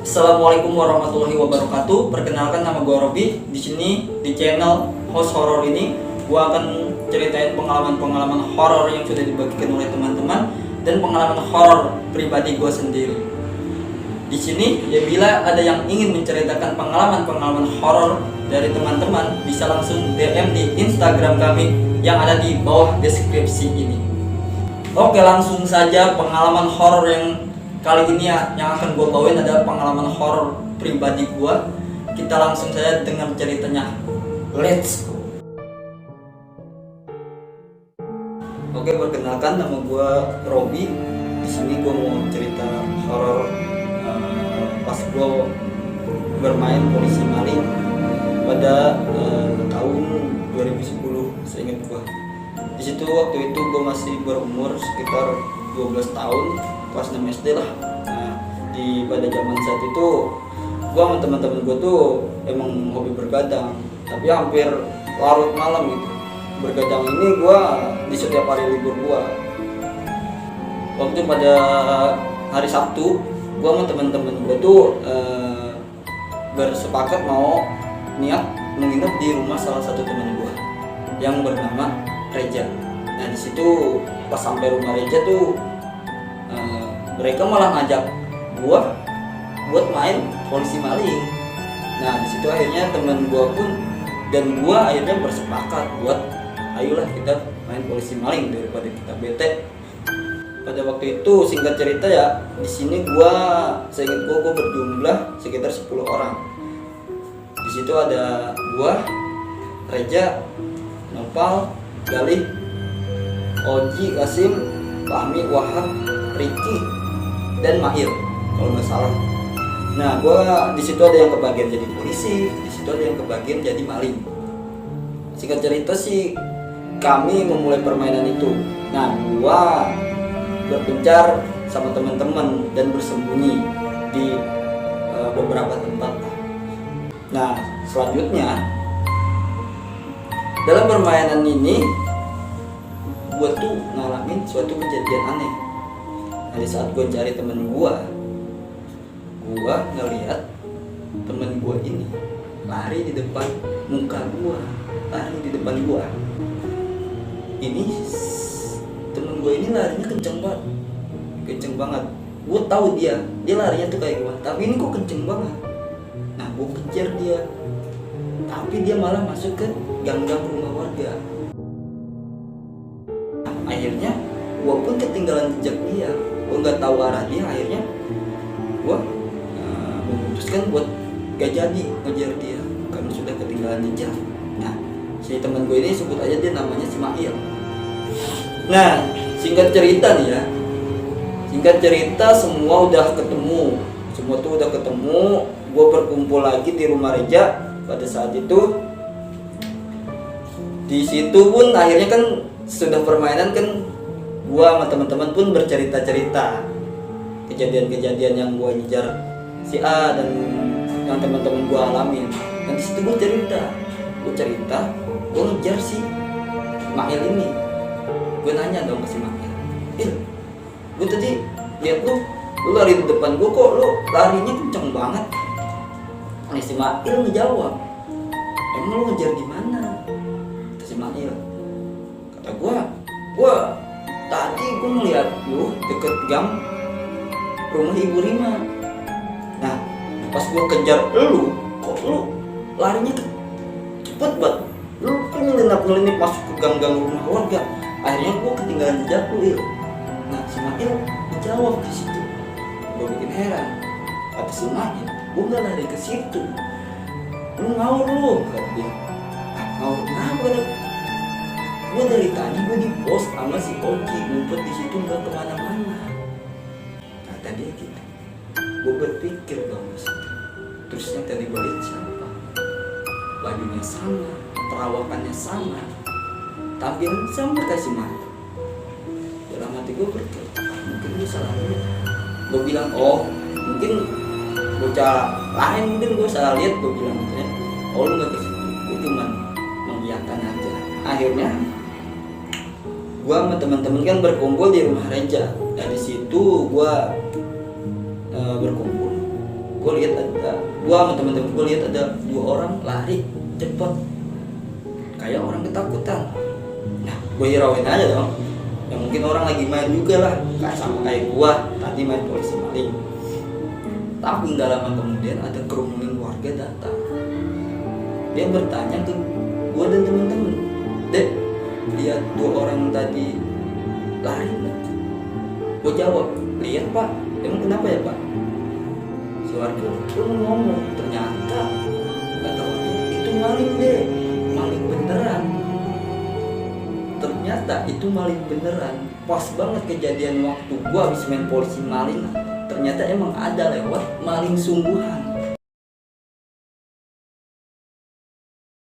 Assalamualaikum warahmatullahi wabarakatuh. Perkenalkan, nama gue Robi. Di sini di channel Host Horror ini gue akan ceritain pengalaman-pengalaman horor yang sudah dibagikan oleh teman-teman dan pengalaman horor pribadi gue sendiri. Di sini ya, bila ada yang ingin menceritakan pengalaman-pengalaman horor dari teman-teman, bisa langsung DM di Instagram kami yang ada di bawah deskripsi ini. Oke, langsung saja pengalaman horor yang kali ini yang akan gue bawain adalah pengalaman horor pribadi gue. Kita langsung saja dengar ceritanya. Let's go. Oke, perkenalkan, nama gue Robi. Di sini gue mau cerita horor pas gue bermain polisi maling pada tahun 2010, seingat gue. Di situ waktu itu gue masih berumur sekitar 12 tahun, kelas 6 SD lah. Nah, pada zaman saat itu gue sama teman-teman gue tuh emang hobi bergadang, tapi hampir larut malam gitu. Bergadang ini gue di setiap hari libur gue. Waktu pada hari Sabtu, gue sama teman-teman gue tuh bersepakat mau niat menginap di rumah salah satu teman gue yang bernama Reja. Nah, di situ pas sampai rumah Reja tuh mereka malah ngajak gua buat main polisi maling. Nah, di situ akhirnya teman gua pun dan gua akhirnya bersepakat buat ayolah kita main polisi maling daripada kita bete. Pada waktu itu singkat cerita ya, di sini seingat gua berjumlah sekitar 10 orang. Di situ ada gua, Reja, Nopal, Galih, Oji, Kasim, Fahmi, Wahab, Riki, dan Mahir kalau nggak salah. Nah, di situ ada yang kebagian jadi polisi, di situ ada yang kebagian jadi maling. Singkat cerita sih, kami memulai permainan itu. Nah, gua berpencar sama teman-teman dan bersembunyi di beberapa tempat. Nah, selanjutnya dalam permainan ini gua tuh ngalamin suatu kejadian aneh. Nah, di saat gue cari temen gue ngeliat temen gue ini lari di depan muka gue, lari di depan gue. Ini temen gue ini larinya kenceng banget. Gue tahu dia larinya tuh kayak gimana, tapi ini kok kenceng banget. Nah, gue kejar dia, tapi dia malah masuk ke gang-gang rumah warga. Nah, akhirnya gue pun ketinggalan jejak dia. Gue nggak tahu arah dia. Akhirnya gue memutuskan buat gak jadi ngejar dia karena sudah ketinggalan jejak. Nah, si teman gue ini sebut aja dia namanya Ismail. Nah, singkat cerita nih ya, semua udah ketemu, gue berkumpul lagi di rumah Reja. Pada saat itu di situ pun akhirnya kan sudah permainan kan, gua sama teman-teman pun bercerita-cerita kejadian-kejadian yang gua ngejar si A dan yang teman-teman gua alamin. Dan di situ gua cerita, gua ngejar si Mail ini. Gua nanya dong ke si Mail, gua tadi lihat lu lari di depan gua, kok lu larinya kenceng banget? Nah, si Mail ngejawab, emang lu ngejar di mana? Kata si Mail, kata gua tadi gue ngeliat lu deket gang rumah Ibu Rima. Nah, pas gue kejar lu, kok lu larinya cepet banget. Lu ngelinap masuk ke gang-gang rumah warga. Akhirnya gue ketinggalan jejak lu. Nah, si Mail menjawab di situ. Gue bikin heran. Kata si Mail, gue nggak lari ke situ. Lu ngawur lu, kata dia. Ngawur kenapa? Gue dari tadi gue di pos sama si Oji, ngumpet di situ nggak kemana-mana. Kata dia gitu. Gue berpikir dong di situ. Terus yang tadi gue lihat siapa? Bajunya sama, perawakannya sama, tampilan sama kayak si mata. Dalam hati gue berpikir, mungkin gue salah lihat. Gue bilang, oh mungkin bocah lain, mungkin gue salah lihat. Gue bilang, oh lu nggak ke situ, gue cuma mengiyakan aja. Akhirnya gua sama teman-teman kan berkumpul di rumah Reja. Nah, di situ gua berkumpul. gue lihat ada gua sama teman-teman gue lihat ada 2 orang lari cepet kayak orang ketakutan. Nah gue hirauin aja dong, ya mungkin orang lagi main juga lah, kayak sama kayak gua tadi main polisi maling. Tapi nggak lama kemudian ada kerumunan warga datang. Dia bertanya ke gua dan teman-teman, "Dek, lihat 2 orang tadi lari nggak?" Gua jawab, "Lihat pak." "Emang kenapa ya pak?" Si warga pun ngomong, "Ternyata kata warga itu maling deh, maling beneran." Ternyata itu maling beneran. Pas banget kejadian waktu gua habis main polisi maling. Ternyata emang ada lewat maling sungguhan.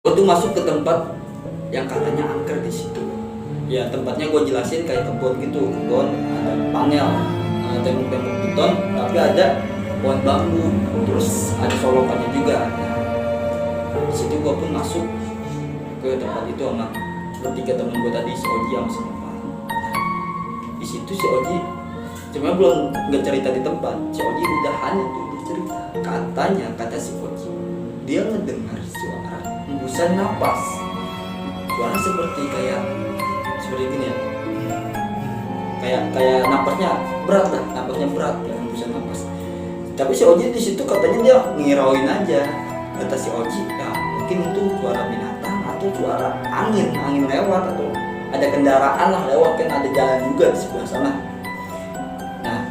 Gua tuh masuk ke tempat yang katanya angker di situ. Ya tempatnya gua jelasin kayak kebun gitu. Kebun ada panel, tembok-tembok beton, tapi ada pohon bambu. Terus ada solokannya juga. Di situ gua pun masuk ke tempat itu sama bertiga temen gue tadi, si Oji sama si Nopal. Di situ si Oji cuma belum nggak cerita di tempat. Si Oji udahannya tuh dia cerita. Katanya kata si Oji dia ngedengar suara hembusan napas. Suara seperti gini ya. Kayak napasnya berat lah, kayak hembusan napas. Tapi si Oji di situ katanya dia ngirauin aja. Kata si Oji, ya mungkin itu suara binatang atau suara angin lewat atau ada kendaraan lah lewat, kan ada jalan juga di sebelah sana. Nah,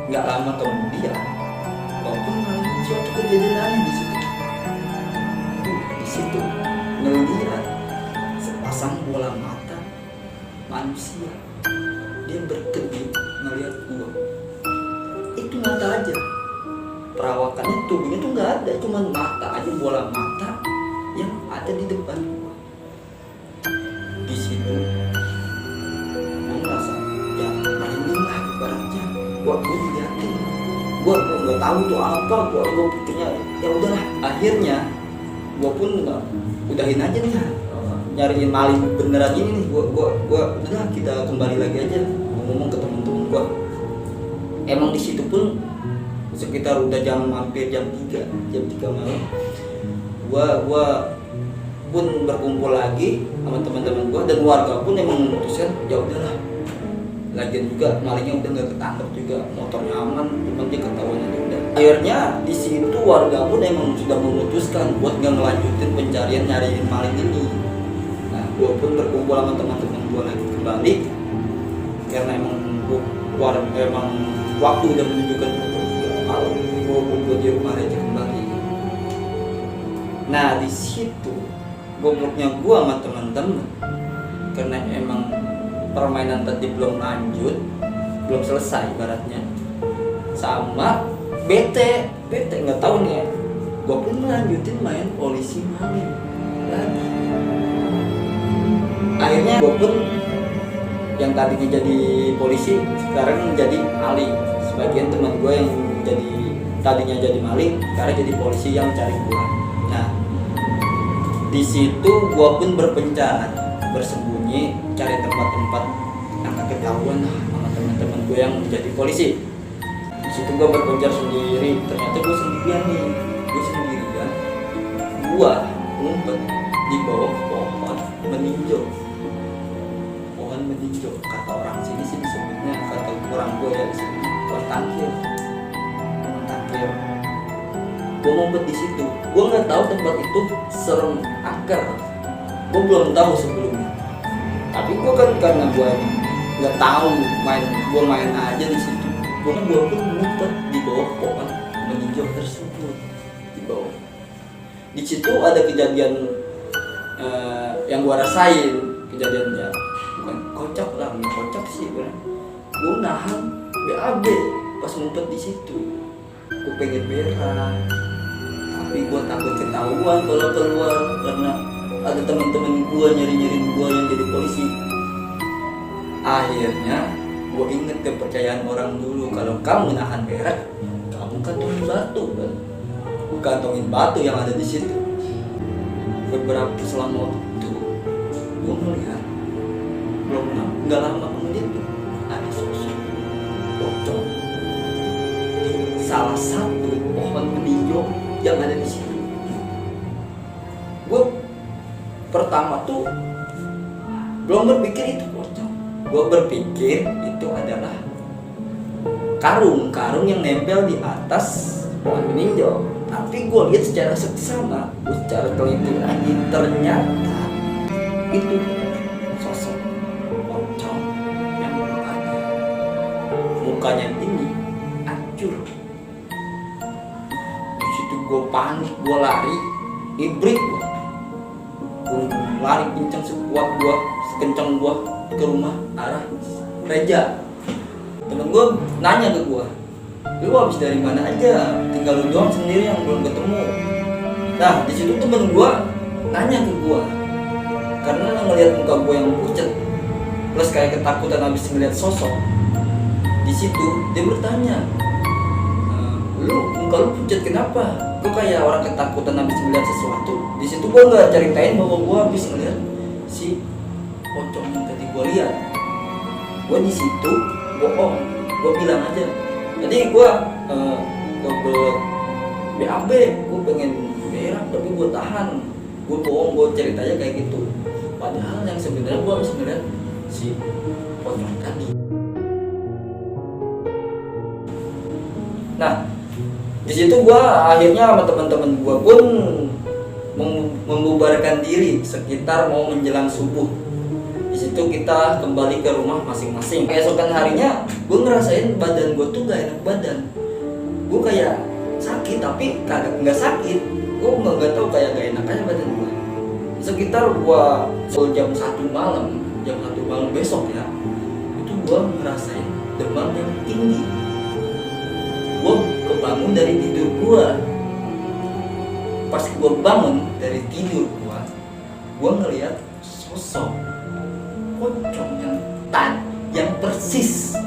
nggak lama kemudian, walaupun ngalamin suatu kejadian aneh di situ. Di situ ngelihat sepasang bola mata manusia, dia berkedip ngelihat gua. Itu mata aja, perawakannya tubuhnya tuh nggak ada, cuman mata aja, bola mata yang ada di depan gua. Di situ gua merasa ya merinding lah ibaratnya. Gua diliatin, gua nggak tahu tuh apa, gua pikirnya ya udahlah. Akhirnya gua pun udahin aja nih, nyariin maling beneran ini nih. Gua udah, kita kembali lagi aja. Gua ngomong ke temen-temen gua. Emang di situ pun sekitar udah hampir jam 3 malam. Gua pun berkumpul lagi sama teman-teman gua, dan warga pun emang memutuskan ya udahlah. Lagian juga malingnya udah nggak ketangkep juga, motornya aman, cuma dia ketahuan aja udah. Akhirnya di situ warga pun emang sudah memutuskan buat nggak ngelanjutin pencarian nyariin maling ini. Nah, gua pun berkumpul sama teman-teman gua lagi kembali karena emang waktu udah menunjukkan malam. Gua kumpul di rumah aja kembali. Nah di situ gobloknya gua sama teman-teman, karena emang permainan tadi belum lanjut, belum selesai ibaratnya, sama bete nggak tahu nih ya. Gua pun melanjutin main polisi maling lagi. Akhirnya gua pun yang tadinya jadi polisi sekarang jadi maling. Sebagian teman gua yang tadinya jadi maling sekarang jadi polisi yang cari gua. Nah di situ gua pun berpencar, bersembunyi, cari tempat-tempat yang gak ketahuan sama teman-teman gua yang menjadi polisi. Di situ gua berpencar sendiri. Ternyata gua sendirian nih, gua ngumpet di bawah pohon meninjau. Kata orang sini sih disebutnya, kata orang gua ya disebut pohon tangkir. Gue ngumpet di situ. Gue nggak tahu tempat itu serem angker. Gue belum tahu sebelumnya. Tapi gue kan karena gue nggak tahu gue main aja di situ. Gue pun ngumpet di bawah pohon meninjau tersebut. Di bawah. Di situ ada kejadian yang gue rasain. Kejadiannya bukan kocak lah, nggak kocak sih. Gue nahan BAB pas ngumpet di situ. Gue pengen berak, tapi gue takut ketahuan kalau keluar karena ada teman-teman gue nyari-nyariin gue yang jadi polisi. Akhirnya gue inget kepercayaan orang dulu, kalau kamu nahan berak, kamu kantongin batu kan? Kantongin batu yang ada di situ. Beberapa selama waktu gue melihat, nggak lama kemudian ada sosok pocong di salah satu pohon pertama tuh belum berpikir itu pocong. Gue berpikir itu adalah karung yang nempel di atas pohon meninjau. Tapi gue lihat secara seksama, gue secara teliti lagi, ternyata itu sosok pocong yang mukanya ini hancur. Di situ gue panik, gue lari, hibrid gue lari kencang sekuat gue, sekencang gue ke rumah arah Reja. Temen gue nanya ke gue, lu habis dari mana aja? Tinggal lu doang sendiri yang belum ketemu. Nah di situ temen gue nanya ke gue, karena ngelihat muka gue yang pucat, plus kayak ketakutan habis ngeliat sosok. Di situ dia bertanya, lu muka lu pucat kenapa? Lu kayak orang ketakutan habis ngeliat sesuatu. Di situ gue nggak ceritain bahwa gue habis ngeliat si pocong yang tadi gue lihat. Gue di situ bohong, gue bilang aja tadi gue BAB, gue pengen berak tapi gue tahan, gue bohong, gue ceritanya kayak gitu. Padahal yang sebenarnya gue habis ngeliat si pocong tadi. Nah di situ gue akhirnya sama teman-teman gue pun membubarkan diri sekitar mau menjelang subuh. Di situ kita kembali ke rumah masing-masing. Keesokan harinya gue ngerasain badan gue tuh gak enak badan. Gue kayak sakit tapi kagak nggak sakit. Gue nggak tahu kayak gak enak aja badan gue. Sekitar gue jam 1 malam besok ya, itu gue ngerasain demam yang tinggi. Gue kebangun dari tidur gue. Pas gue bangun dari tidur gue ngeliat sosok pocong yang persis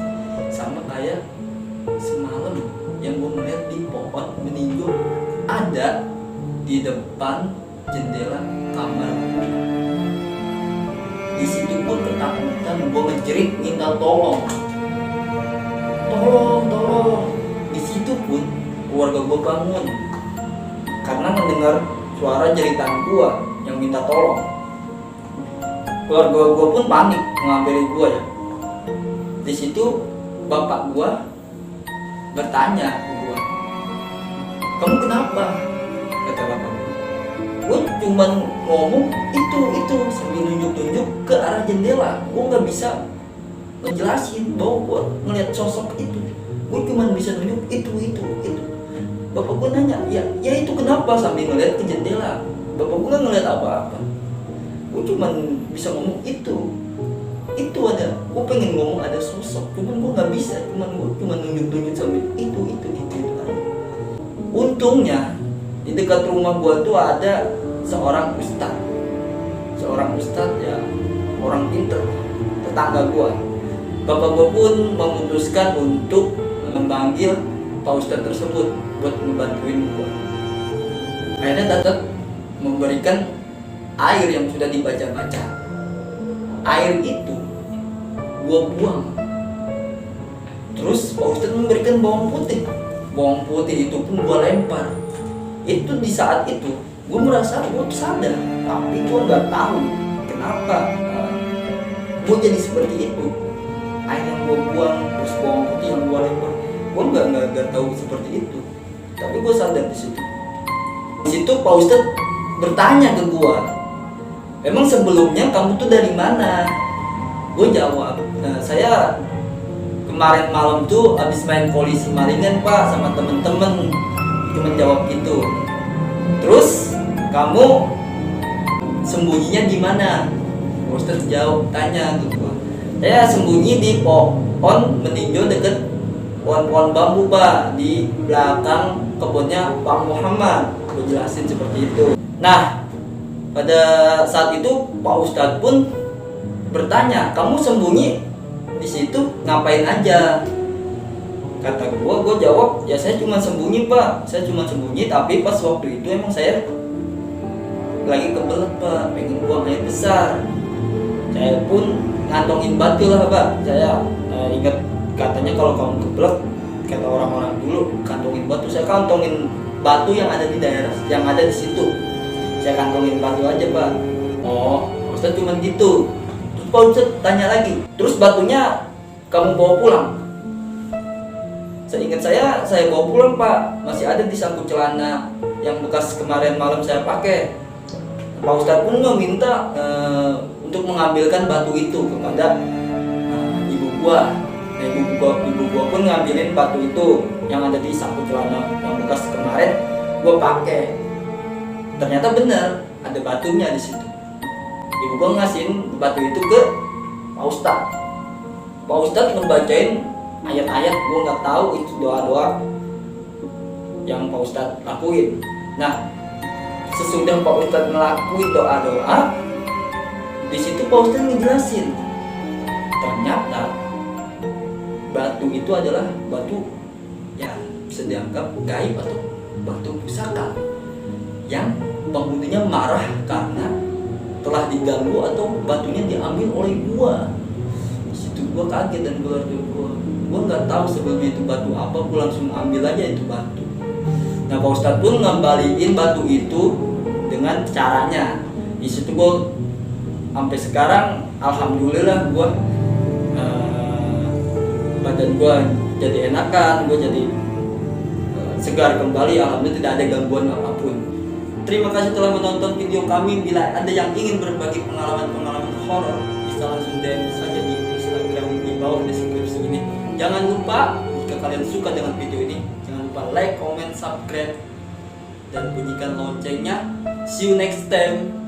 sama kayak semalam yang gue ngeliat di pohon meninjau ada di depan jendela kamar. Di situ pun ketakutan, gue ngejerit minta tolong. Di situ pun keluarga gue bangun karena mendengar suara jeritan gue yang minta tolong. Keluarga gue pun panik menghampiri gue ya. Di situ bapak gue bertanya ke gue, kamu kenapa? Kata bapak gue cuman ngomong itu sambil nunjuk-nunjuk ke arah jendela. Gue nggak bisa ngejelasin bahwa gue ngeliat sosok itu. Gue cuman bisa nunjuk itu. Bapak gue nanya, ya itu kenapa? Sambil ngeliat ke jendela. Bapak gue nggak ngeliat apa-apa. Gue cuman bisa ngomong itu ada. Gue pengen ngomong ada sosok, cuman gue nggak bisa. Gue cuma nunjuk sambil itu. Untungnya di dekat rumah gue tuh ada seorang ustadz ya, orang pinter, tetangga gue. Bapak gue pun memutuskan untuk memanggil Pak Ustadz tersebut buat membantuin gue. Akhirnya tetap memberikan air yang sudah dibaca-baca. Air itu gue buang. Terus Pak Ustadz memberikan bawang putih itu pun gue lempar. Itu di saat itu gue merasa gue sadar, tapi gue nggak tahu kenapa gue jadi seperti itu. Air yang gue buang, terus bawang putih yang gue lempar, gue nggak tahu seperti itu. Tapi gue sadar di situ. Di situ Pak Ustadz bertanya ke gue, emang sebelumnya kamu tuh dari mana? Gue jawab, saya kemarin malam tuh habis main polisi malingan Pak sama temen-temen. Cuma jawab gitu. Terus kamu sembunyinya di mana? Ustadz jawab, tanya ke gue. Saya sembunyi di pohon meninjau deket pohon bambu Pak, di belakang kebunnya Pak Muhammad. Gue jelasin seperti itu. Nah pada saat itu Pak Ustadz pun bertanya, kamu sembunyi di situ ngapain aja? Kata gue jawab, ya saya cuma sembunyi Pak, saya cuma sembunyi, tapi pas waktu itu emang saya lagi kebelet Pak, pengen buang air besar. Saya pun ngantongin batu lah Pak. Saya ingat katanya kalau kamu kebelet, kata orang-orang dulu, kantongin batu. Saya kantongin batu yang ada di daerah, yang ada di situ. Saya kantongin batu aja Pak. Oh, Pak Ustadz cuma gitu. Terus Pak Ustadz tanya lagi, terus batunya kamu bawa pulang? Seingat saya bawa pulang Pak, masih ada di saku celana yang bekas kemarin malam saya pakai. Pak Ustadz pun meminta untuk mengambilkan batu itu kepada ibu gua. Nah, ibu gua pun ngambilin batu itu yang ada di saku celana yang bekas kemarin gua pakai. Ternyata benar ada batunya di situ. Ibu gua ngasihin batu itu ke Pak Ustadz. Pak Ustadz ngebacain ayat-ayat, gue nggak tahu itu doa-doa yang Pak Ustadz lakuin. Nah, sesudah Pak Ustadz ngelakuin doa-doa, di situ Pak Ustadz ngejelasin, ternyata batu itu adalah batu yang bisa dianggap gaib atau batu pusaka yang penghuninya marah karena telah diganggu atau batunya diambil oleh gua. Di situ gua kaget dan keluarga gua nggak tahu sebelumnya itu batu apa, gue langsung ambil aja itu batu. Nah, Pak Ustadz pun ngembaliin batu itu dengan caranya. Di situ gue sampai sekarang alhamdulillah gue badan gue jadi enakan, gue jadi segar kembali, alhamdulillah tidak ada gangguan apapun. Terima kasih telah menonton video kami. Bila ada yang ingin berbagi pengalaman horor, bisa langsung DM saja di Instagram di bawah deskripsi ini. Jangan lupa jika kalian suka dengan video ini, jangan lupa like, comment, subscribe, dan bunyikan loncengnya. See you next time.